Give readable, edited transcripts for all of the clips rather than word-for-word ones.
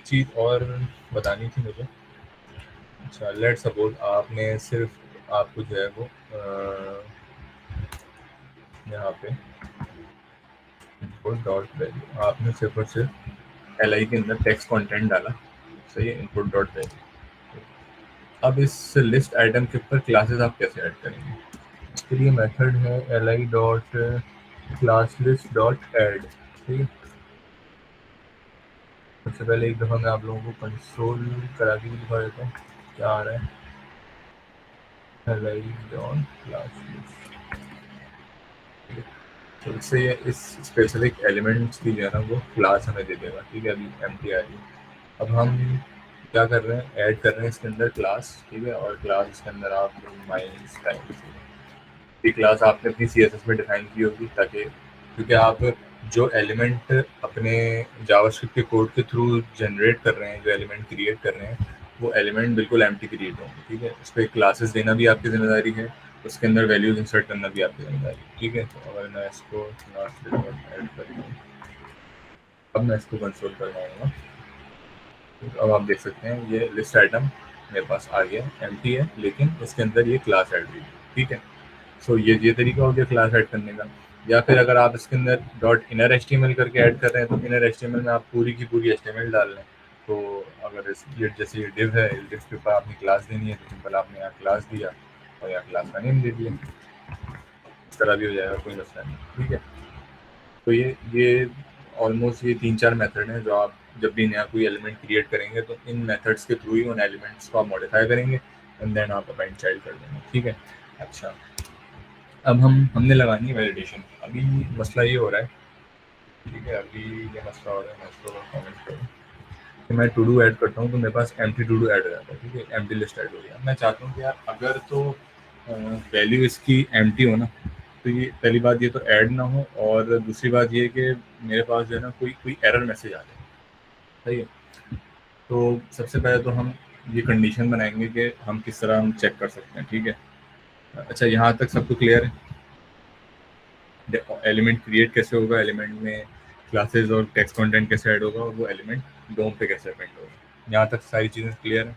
चीज़ और बतानी थी मुझे। अच्छा, लेट्स सपोज आपने सिर्फ आपको जो है वो यहाँ पे इनपुट डॉट वैल्यू आपने सिर्फ और सिर्फ एल आई के अंदर टेक्स्ट कंटेंट डाला, सही है, इनपुट डॉट वैल्यू। अब इस लिस्ट आइटम के ऊपर क्लासेस आप कैसे ऐड करेंगे? इसके लिए मेथड है L I dot class list dot add. ठीक है, सबसे पहले एक दफ़ा मैं आप लोगों को कंसोल करा के भी दिखा देता हूँ क्या आ रहा है। L I dot class list, तो इससे ये इस स्पेसिफिक एलिमेंट्स की जो है ना वो क्लास हमें दे देगा। ठीक है, अभी एम्प्टी आ रही है। अब हम क्या कर रहे हैं, ऐड कर रहे हैं इसके अंदर क्लास। ठीक है, और क्लास इसके अंदर आप माई स्टाइल की क्लास आपने अपनी CSS में डिफाइन की होगी, ताकि क्योंकि आप जो एलिमेंट अपने जावास्क्रिप्ट के कोड के थ्रू जनरेट कर रहे हैं, जो एलिमेंट क्रिएट कर रहे हैं, वो एलिमेंट बिल्कुल एम्प्टी क्रिएट होंगे। ठीक है, उस पर क्लासेस देना भी आपकी जिम्मेदारी है, उसके अंदर वैल्यूज इंसर्ट करना भी आपकी जिम्मेदारी है। ठीक है, तो अगर मैं इसको ऐड कर दूँ, अब मैं इसको कंसोल करवाऊँगा, तो अब आप देख सकते हैं ये लिस्ट आइटम मेरे पास आ गया, एम्प्टी है, लेकिन इसके अंदर ये क्लास ऐड हुई। ठीक है, सो ये तरीका हो गया क्लास ऐड करने का। या फिर अगर आप इसके अंदर डॉट इनर एचटीएमएल करके ऐड कर रहे हैं, तो इनर एचटीएमएल में आप पूरी की पूरी एचटीएमएल डाल लें। तो अगर ये जैसे ये डिव है, इस डिव के ऊपर आपने क्लास देनी है, तो सिंपल आपने यहाँ क्लास दिया और यहाँ क्लास का नेम दे दिया, इस तरह भी हो जाएगा, कोई मसला नहीं। ठीक है, तो ये ऑलमोस्ट ये 3-4 मेथड हैं जो आप जब भी नया कोई एलिमेंट क्रिएट करेंगे तो इन मेथड्स के थ्रू ही उन एलिमेंट्स को आप मॉडिफाई करेंगे एंड देन आप अपेंड चाइल्ड कर देंगे। ठीक है, अच्छा, अब हमने लगानी है वैलिडेशन। अभी मसला ये हो रहा है, ठीक है, अभी ये मसला हो रहा है, मैं इसको कमेंट करूँ कि मैं टू डू ऐड करता हूँ तो मेरे पास एम्प्टी टू डू ऐड हो जाता है। ठीक है, एम्प्टी लिस्ट ऐड हो गया। मैं चाहता हूँ कि यार अगर तो वैल्यू इसकी एम्प्टी हो ना, तो ये पहली बात ये तो ऐड ना हो, और दूसरी बात ये कि मेरे पास जो है ना कोई कोई एरर मैसेज आ जाए। सही है, तो सबसे पहले तो हम ये कंडीशन बनाएंगे कि हम किस तरह हम चेक कर सकते हैं। ठीक है, अच्छा, यहाँ तक सबको क्लियर है? एलिमेंट क्रिएट कैसे होगा, एलिमेंट में क्लासेस और टेक्स्ट कंटेंट कैसे ऐड होगा, और वो एलिमेंट डोम पे कैसे अपेंड होगा, यहाँ तक सारी चीज़ें क्लियर है?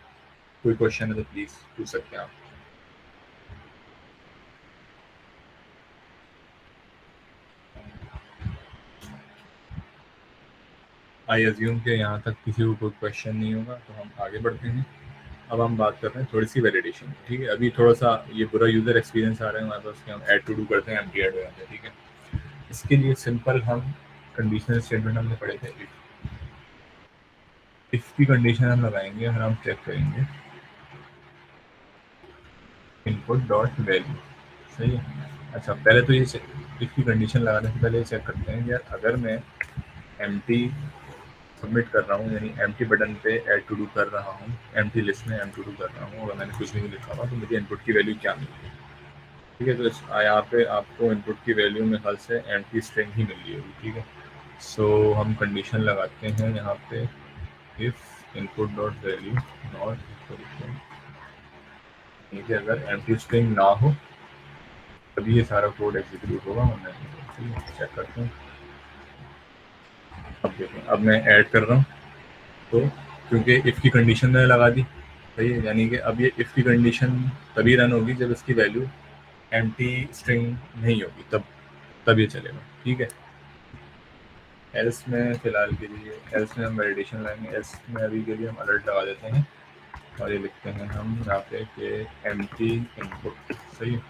कोई क्वेश्चन है तो प्लीज़ पूछ सकते हैं आप। आई अज्यूम कि यहाँ तक किसी को कोई क्वेश्चन नहीं होगा, तो हम आगे बढ़ते हैं। अब हम बात कर रहे हैं थोड़ी सी वैलिडेशन। ठीक है, अभी थोड़ा सा ये बुरा यूज़र एक्सपीरियंस आ रहा है हमारे पास कि हम ऐड टू डू करते हैं, एम्प्टी ऐड हो जाते हैं। ठीक है, इसके लिए सिंपल हम कंडीशनल स्टेटमेंट हमने पढ़े थे, इफ की कंडीशन हम लगाएंगे और हम चेक करेंगे इनपुट डॉट वैल्यू। सही है, अच्छा, पहले तो ये इफ की कंडीशन लगाने से पहले चेक करते हैं कि यार अगर मैं एम्प्टी सबमिट कर रहा हूँ, यानी एम्प्टी बटन पे ऐड टू डू कर रहा हूँ, एम्प्टी लिस्ट में एड टू डू कर रहा हूँ, अगर मैंने कुछ भी नहीं लिखा हुआ, तो मुझे इनपुट की वैल्यू क्या मिलेगी? ठीक है, तो यहाँ पे आपको इनपुट की वैल्यू में ख्याल से एम्प्टी स्ट्रिंग ही मिल रही होगी। ठीक है, सो हम कंडीशन लगाते हैं यहाँ पे if input dot value not, ठीक है, अगर एम्प्टी स्ट्रिंग ना हो तभी ये सारा कोड एग्जीक्यूट होगा। मैं चेक करता हूँ, अब देखें, अब मैं ऐड कर रहा हूँ, तो क्योंकि इफ़ की कंडीशन मैंने लगा दी, सही है, यानी कि अब ये इफ़ की कंडीशन तभी रन होगी जब इसकी वैल्यू एम्प्टी स्ट्रिंग नहीं होगी, तब ये चलेगा। ठीक है, एल्स में फ़िलहाल के लिए, एल्स में हम वैलिडेशन लाएंगे। एल्स में अभी के लिए हम अलर्ट लगा देते हैं और ये लिखते हैं हम यहाँ पे कि एम्प्टी इनपुट। सही है,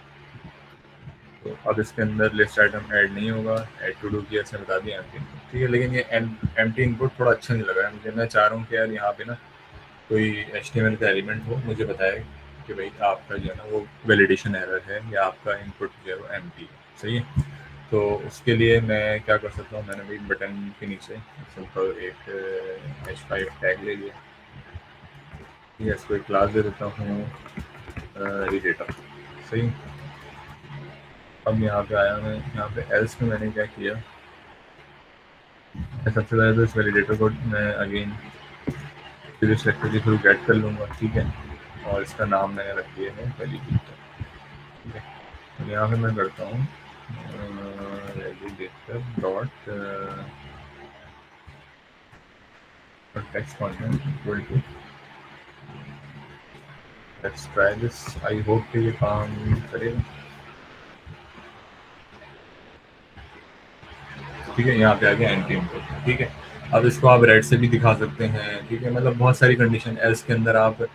तो अब इसके अंदर लिस्ट आइटम ऐड नहीं होगा, ऐड टू डू की ऐसे बता दिया एम्प्टी इनपुट। ठीक है, लेकिन ये एम्प्टी इनपुट थोड़ा अच्छा नहीं लग रहा है मुझे। मैं चाह रहा हूँ कि यार यहाँ पे ना कोई HTML का एलिमेंट हो, मुझे बताए कि भाई आपका जो है ना वो वैलिडेशन एरर है या आपका इनपुट जो है वो एम्प्टी है। सही है, तो उसके लिए मैं क्या कर सकता हूँ, मैंने एक बटन के नीचे सिंपल एक H5 टैग ले लिया, या इसको एक क्लास दे देता हूँ रिडेटा। सही, अब यहाँ पे आया मैं, यहाँ पे एल्स में मैंने क्या किया, सबसे पहले तो इस वैलिडेटर को मैं अगेन फिर सेक्टर के थ्रू गेट कर लूँगा। ठीक है, और इसका नाम मैंने रख दिया है वैलिडेटर। ठीक है, तो यहाँ पे मैं करता हूँ validator dot text content equal to, let's try this, I hope कि ये काम करेगा। ठीक है, यहाँ पे आ गया एंटी इनपुट। ठीक है, अब इसको आप रेड से भी दिखा सकते हैं। ठीक है, मतलब बहुत सारी कंडीशन एल्स के अंदर आप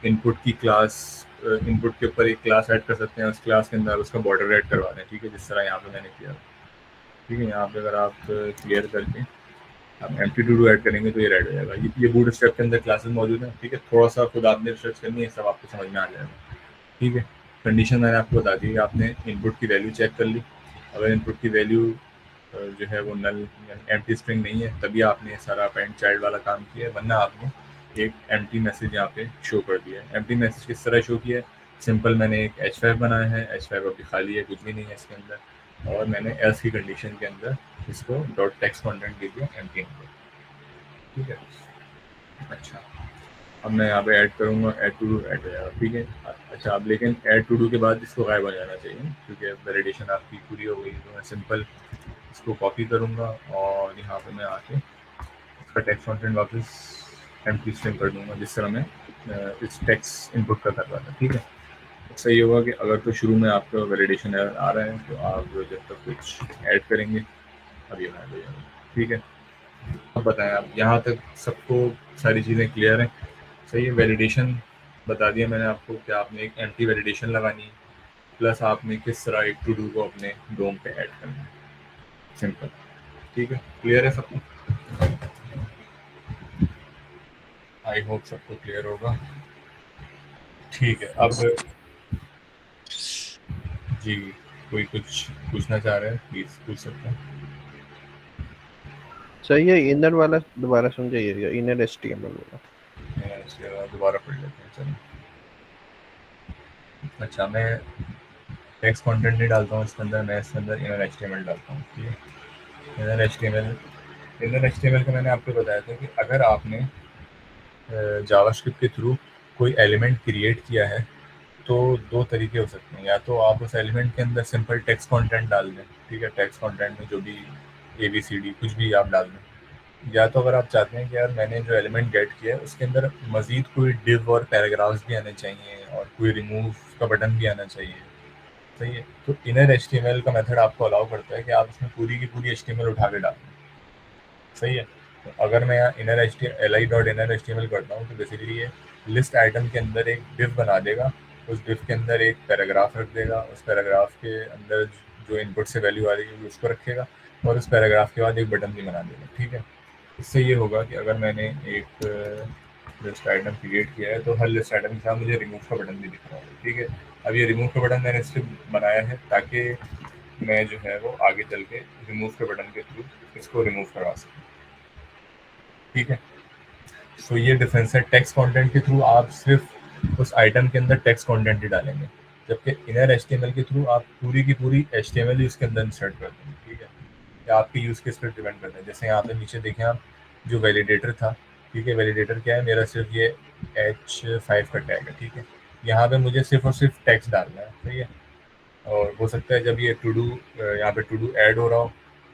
इनपुट की क्लास, इनपुट के ऊपर एक क्लास ऐड कर सकते हैं, उस क्लास के अंदर उसका बॉर्डर ऐड करवा दें। ठीक है, जिस तरह यहाँ पे मैंने किया। ठीक है, यहाँ पे अगर आप क्लियर करके आप एम्प्टी टू डू ऐड करेंगे तो ये रेड हो जाएगा। ये बूट स्ट्रैप के अंदर क्लासेस मौजूद हैं। ठीक है, थोड़ा सा खुद आपने रिसर्च करनी है, सब आपको समझ में आ जाएगा। ठीक है, कंडीशन मैंने आपको बता दी। आपने इनपुट की वैल्यू चेक कर ली। अगर इनपुट की वैल्यू जो है वो नल यानी एम्प्टी स्ट्रिंग नहीं है, तभी आपने ये सारा अपेंड चाइल्ड वाला काम किया है, वरना आपने एक एम्प्टी मैसेज यहाँ पे शो कर दिया है। एम्प्टी मैसेज किस तरह शो किया है? सिंपल, मैंने एक H5 बनाया है। H5 अभी खाली है, कुछ भी नहीं है इसके अंदर, और मैंने एल्स की कंडीशन के अंदर इसको डॉट टेक्स्ट कंटेंट दे दिया एम्प्टी इनपुट। ठीक है, अच्छा, अब मैं यहाँ पे ऐड करूँगा, ऐड टू डू ऐड हो जाएगा। ठीक है, अच्छा, अब लेकिन ऐड टू डू के बाद इसको गायब हो जाना चाहिए, क्योंकि वैलिडेशन आपकी पूरी हो गई। तो मैं सिंपल इसको कॉपी करूँगा और यहाँ पे मैं आके इसका टेक्स्ट कंटेंट वापस एम्प्टी स्ट्रिंग कर दूँगा, जिस तरह मैं इस टेक्स्ट इनपुट का कर रहा था। ठीक है, सही होगा कि अगर तो शुरू में आपका वैलिडेशन एरर आ रहा है तो आप जब तक कुछ ऐड करेंगे अब ये ऐड हो जाएगा। ठीक है, अब बताएं, आप यहाँ तक सबको सारी चीज़ें क्लियर हैं? सही है, वैलिडेशन बता दिया मैंने आपको कि आपने एक एम्प्टी वैलिडेशन लगानी है, प्लस आपने किस तरह एक टू डू को अपने डोम पे ऐड करना है। सिंपल। ठीक है, क्लियर है सबको? आई होप सबको क्लियर होगा। ठीक है, अब जी, कोई कुछ पूछना चाह रहे हैं प्लीज पूछ सकते हैं। सही है, इनर वाला दोबारा समझाइएगा, इनर एचटीएमएल वाला। इसके बाद दोबारा पढ़ लेते हैं, चलो। अच्छा, मैं टेक्स्ट कंटेंट नहीं डालता हूँ इसके अंदर, मैं इसके अंदर इनर एचटीएमएल डालता हूँ। ठीक है, इनर एचटीएमएल का मैंने आपको बताया था कि अगर आपने जावास्क्रिप्ट के थ्रू कोई एलिमेंट क्रिएट किया है तो दो तरीके हो सकते हैं। या तो आप उस एलिमेंट के अंदर सिंपल टेक्स्ट कंटेंट डाल दें। ठीक है, टेक्स्ट कंटेंट में जो भी ABCD कुछ भी आप डाल दें। या तो अगर आप चाहते हैं कि यार मैंने जो एलिमेंट गेट किया है उसके अंदर मजीद कोई डिव और पैराग्राफ्स भी आने चाहिए और कोई रिमूव का बटन भी आना चाहिए। सही है, तो इनर एचटीएमएल का मेथड आपको अलाउ करता है कि आप इसमें पूरी की पूरी एचटीएमएल उठा के डालें। सही है, तो अगर मैं यहाँ inner li dot inner HTML करता हूँ तो बेसिकली ये लिस्ट आइटम के अंदर एक डिव बना देगा। उस डिव के अंदर एक पैराग्राफ रख देगा। उस पैराग्राफ के अंदर जो इनपुट से वैल्यू आ रही है उसको रखेगा, और उस पैराग्राफ के बाद एक बटन भी बना देगा। ठीक है, इससे ये होगा कि अगर मैंने एक लिस्ट आइटम क्रिएट किया है तो हर लिस्ट आइटम के साथ मुझे रिमूव का बटन भी दिख रहा है। ठीक है, अब ये रिमूव का बटन मैंने इसलिए बनाया है ताकि मैं जो है वो आगे चल के रिमूव के बटन के थ्रू इसको रिमूव करवा सकूँ। ठीक है, तो ये डिफरेंस है। टेक्स्ट कंटेंट के थ्रू आप सिर्फ उस आइटम के अंदर टेक्स्ट कंटेंट ही डालेंगे, जबकि इनर एचटीएमएल के थ्रू आप पूरी की पूरी एचटीएमएल ही उसके अंदर इंसर्ट कर देंगे। ठीक है, या आपके यूज केस पर डिपेंड करता है। जैसे यहाँ पे नीचे देखें आप, जो वैलिडेटर था, ठीक है, वैलिडेटर क्या है, मेरा सिर्फ ये H5 का टैग है। ठीक है, यहाँ पे मुझे सिर्फ और सिर्फ टेक्स्ट डालना है। सही है, और हो सकता है जब ये टू डू यहाँ पे टू डू ऐड हो रहा हो,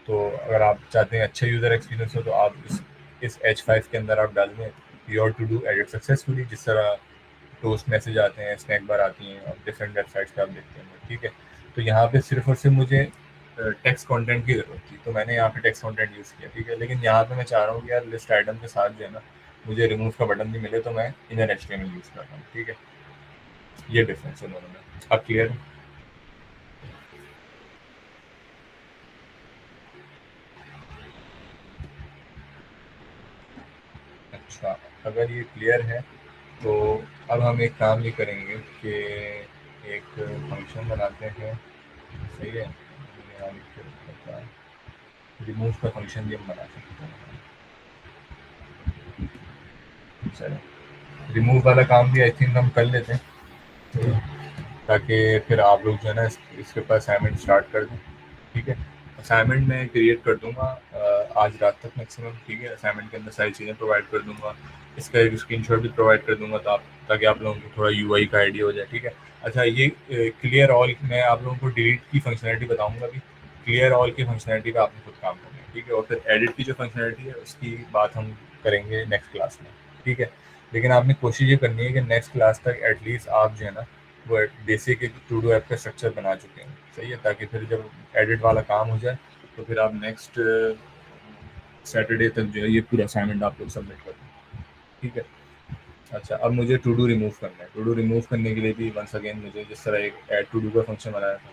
तो अगर आप चाहते हैं अच्छा यूज़र एक्सपीरियंस हो तो आप इस H5 के अंदर आप डाल दें your to do edit successfully. जिस तरह टोस्ट मैसेज आते हैं, स्नैक बार आती हैं और डिफरेंट वेबसाइट्स पे आप देखते हैं। ठीक है, तो यहाँ पे सिर्फ और सिर्फ मुझे टेक्स्ट कंटेंट की ज़रूरत थी, तो मैंने यहाँ पे टेक्स्ट कंटेंट यूज़ किया। ठीक है, लेकिन यहाँ पे मैं चाह रहा हूँ कि यार लिस्ट आइटम के साथ जो है ना मुझे रिमूव का बटन भी मिले, तो मैं इनर एचटीएमएल यूज़ कर रहा हूँ। ठीक है, ये डिफरेंस है दोनों में। अब क्लियर है? अच्छा, अगर ये क्लियर है तो अब हम एक काम ये करेंगे कि एक फंक्शन बनाते हैं। सही है, यहाँ लिख के रखा है, रिमूव का फंक्शन भी हम बना सकते हैं। चलो, रिमूव वाला काम भी आई थिंक हम कर लेते हैं। सही है, ताकि फिर आप लोग जो है ना इसके ऊपर असाइनमेंट स्टार्ट कर दें। ठीक है, असाइनमेंट मैं क्रिएट कर दूंगा आज रात तक मैक्सिमम। ठीक है, असाइनमेंट के अंदर सारी चीज़ें प्रोवाइड कर दूंगा, इसका एक स्क्रीनशॉट भी प्रोवाइड कर दूंगा तो आप ताकि आप लोगों को थोड़ा यूआई का आइडिया हो जाए। ठीक है, अच्छा, ये क्लियर ऑल, मैं आप लोगों को डिलीट की फंक्शनलिटी बताऊंगा अभी। क्लियर ऑल की फंक्शनलिटी का आपने खुद काम करना है। ठीक है, और फिर एडिट की जो फंक्शनलिटी है उसकी बात हम करेंगे नेक्स्ट क्लास में, ठीक है। लेकिन आपने कोशिश ये करनी है कि नेक्स्ट क्लास तक एटलीस्ट आप जो है ना वो बेसिक एक टू डू ऐप का स्ट्रक्चर बना चुके हैं, सही है, ताकि फिर जब एडिट वाला काम हो जाए तो फिर आप नेक्स्ट सैटरडे तक जो है ये पूरा असाइनमेंट आप लोग सबमिट कर दें, ठीक है। अच्छा, अब मुझे टू डू रिमूव करना है। टू डू रिमूव करने के लिए भी वंस अगेन मुझे जिस तरह एक ऐड टू डू का फंक्शन बनाया था,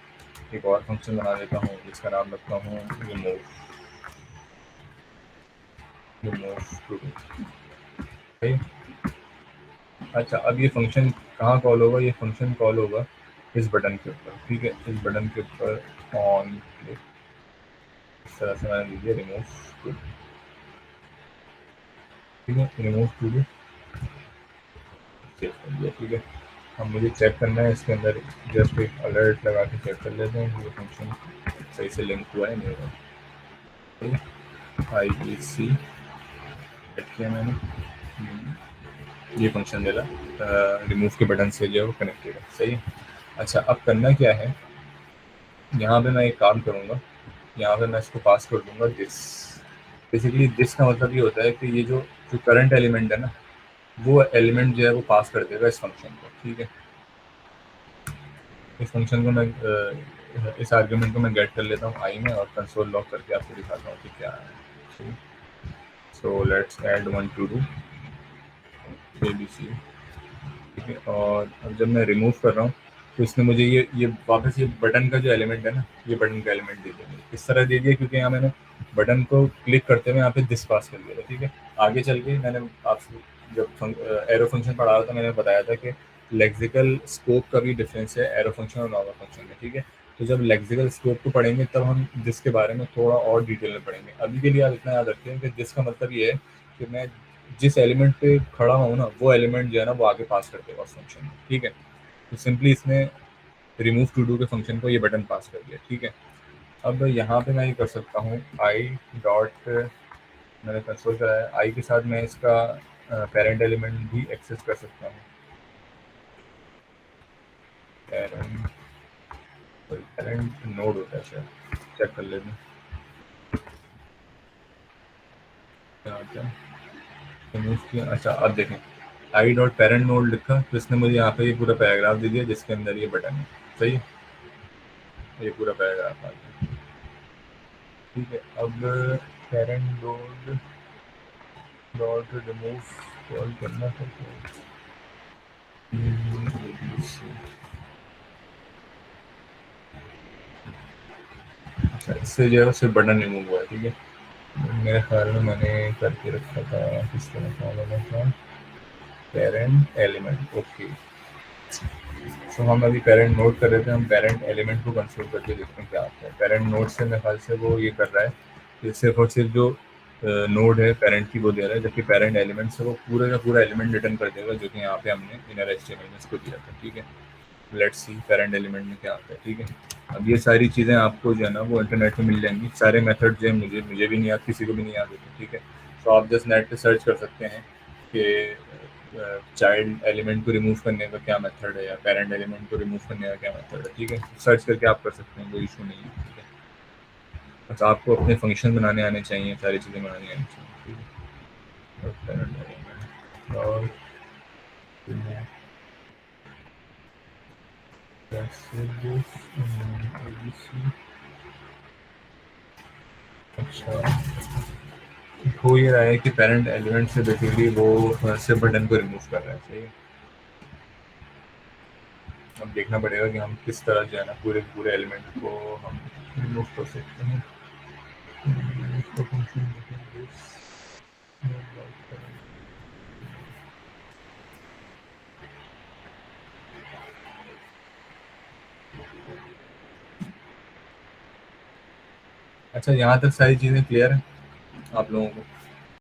एक और फंक्शन बना देता हूँ जिसका नाम रखता हूँ रिमूव, रिमूव टू डू, सही। अच्छा, अब ये फंक्शन कहाँ कॉल होगा? ये फंक्शन कॉल होगा इस बटन के ऊपर, ठीक है। इस बटन के ऊपर ऑन क्लिक इस तरह से मैंने लीजिए रिमूव टू डू, ठीक है। रिमूव टू डू सेव कर दिया, ठीक है। अब मुझे चेक करना है इसके अंदर, जस्ट एक अलर्ट लगा के चेक कर लेते हैं कि ये फंक्शन सही से लिंक हुआ है नहीं हुआ, ठीक है। आई बी सी सेट किया मैंने, ये फंक्शन मेरा रिमूव के बटन से जो है वो कनेक्टेड है, सही है। अच्छा, अब करना क्या है, यहाँ पे मैं एक काम करूँगा, यहाँ पे मैं इसको पास कर दूंगा दिस। बेसिकली दिस का मतलब ये होता है कि ये जो जो करंट एलिमेंट है ना, वो एलिमेंट जो है वो पास कर देगा इस फंक्शन को, ठीक है। इस फंक्शन को मैं इस आर्ग्यूमेंट को मैं गेट कर लेता हूँ आई में, और कंसोल लॉग करके आपको दिखाता हूँ कि क्या है। So let's add one two do ABC, ठीक है। और अब जब मैं रिमूव कर रहा हूँ तो इसने मुझे ये वापस ये बटन का जो एलिमेंट है ना, ये बटन का एलिमेंट दे दिया, इस तरह दे दिया क्योंकि यहाँ मैंने बटन को क्लिक करते हुए यहाँ पे दिस पास कर दिया था, ठीक है। आगे चल के मैंने आपसे जब एरो फंक्शन पढ़ा रहा था मैंने बताया था कि लेक्सिकल स्कोप का भी डिफरेंस है एरो फंक्शन और नॉर्मल फंक्शन में, ठीक है। तो जब लेक्सिकल स्कोप को पढ़ेंगे तब हम दिस के बारे में थोड़ा और डिटेल में पढ़ेंगे। अभी के लिए आप इतना याद रखें कि दिस का मतलब ये है कि मैं जिस एलिमेंट पे खड़ा हूँ ना वो एलिमेंट जो है ना वो आगे पास कर देगा उस फंक्शन में, ठीक है। तो सिंपली इसने रिमूव टू डू के फंक्शन को ये बटन पास कर दिया, ठीक है। अब यहाँ पे मैं ये कर सकता हूँ आई डॉट, मैंने कंसोल कराया, आई के साथ मैं इसका पेरेंट एलिमेंट भी एक्सेस कर सकता हूँ, पेरेंट, पेरेंट नोड होता है शायद, चेक कर लेते हैं क्या होता है। रिमूव किया, अच्छा अब देखें आई डॉट पेरेंट नोड लिखा तो इसने मुझे यहाँ पे ये पूरा पैराग्राफ दे दिया जिसके अंदर ये बटन है, सही है। ये पूरा पैराग्राफ आ गया, ठीक है। अब parent node dot remove call करना था तो अच्छा, इससे जो है सिर्फ बटन रिमूव हुआ है, ठीक है। मेरे ख्याल में मैंने करके रखा था किस तरह का वाला था, पेरेंट एलिमेंट, ओके। तो हम अभी पेरेंट नोड कर रहे थे, हम पेरेंट एलिमेंट को कंसोल करके देखते हैं क्या आता है। पेरेंट नोड से मेरे ख्याल से वो ये कर रहा है कि सिर्फ और सिर्फ जो नोड है पेरेंट की वो दे रहा है, जबकि पेरेंट एलिमेंट से वो पूरा का पूरा एलिमेंट रिटर्न कर देगा जो कि यहाँ पे हमने इनर एचटीएमएल में इसको दिया था, ठीक है। लेट्स सी पेरेंट एलिमेंट में क्या आता है, ठीक है। अब ये सारी चीज़ें आपको जो है ना वो इंटरनेट में मिल जाएंगी, सारे मेथड जो है मुझे भी नहीं याद, किसी को भी नहीं याद होते, ठीक है। तो आप जस्ट नेट पे सर्च कर सकते हैं कि चाइल्ड एलिमेंट को रिमूव करने का क्या मेथड है या पेरेंट एलिमेंट को रिमूव करने का क्या मेथड है, ठीक है। सर्च करके आप कर सकते हैं, कोई इशू नहीं है, ठीक है। बस आपको अपने फंक्शन बनाने आने चाहिए, सारी चीज़ें बनानी आनी चाहिए, ठीक है। और पेरेंट एलिमेंट और अच्छा, हो ये रहा है कि पेरेंट एलिमेंट से बेसिकली वो सिर्फ बटन को रिमूव कर रहा है, सही है। अब देखना पड़ेगा कि हम किस तरह जो है ना पूरे पूरे एलिमेंट को हम रिमूव कर सकते हैं। अच्छा, यहाँ तक सारी चीज़ें क्लियर हैं आप लोगों को?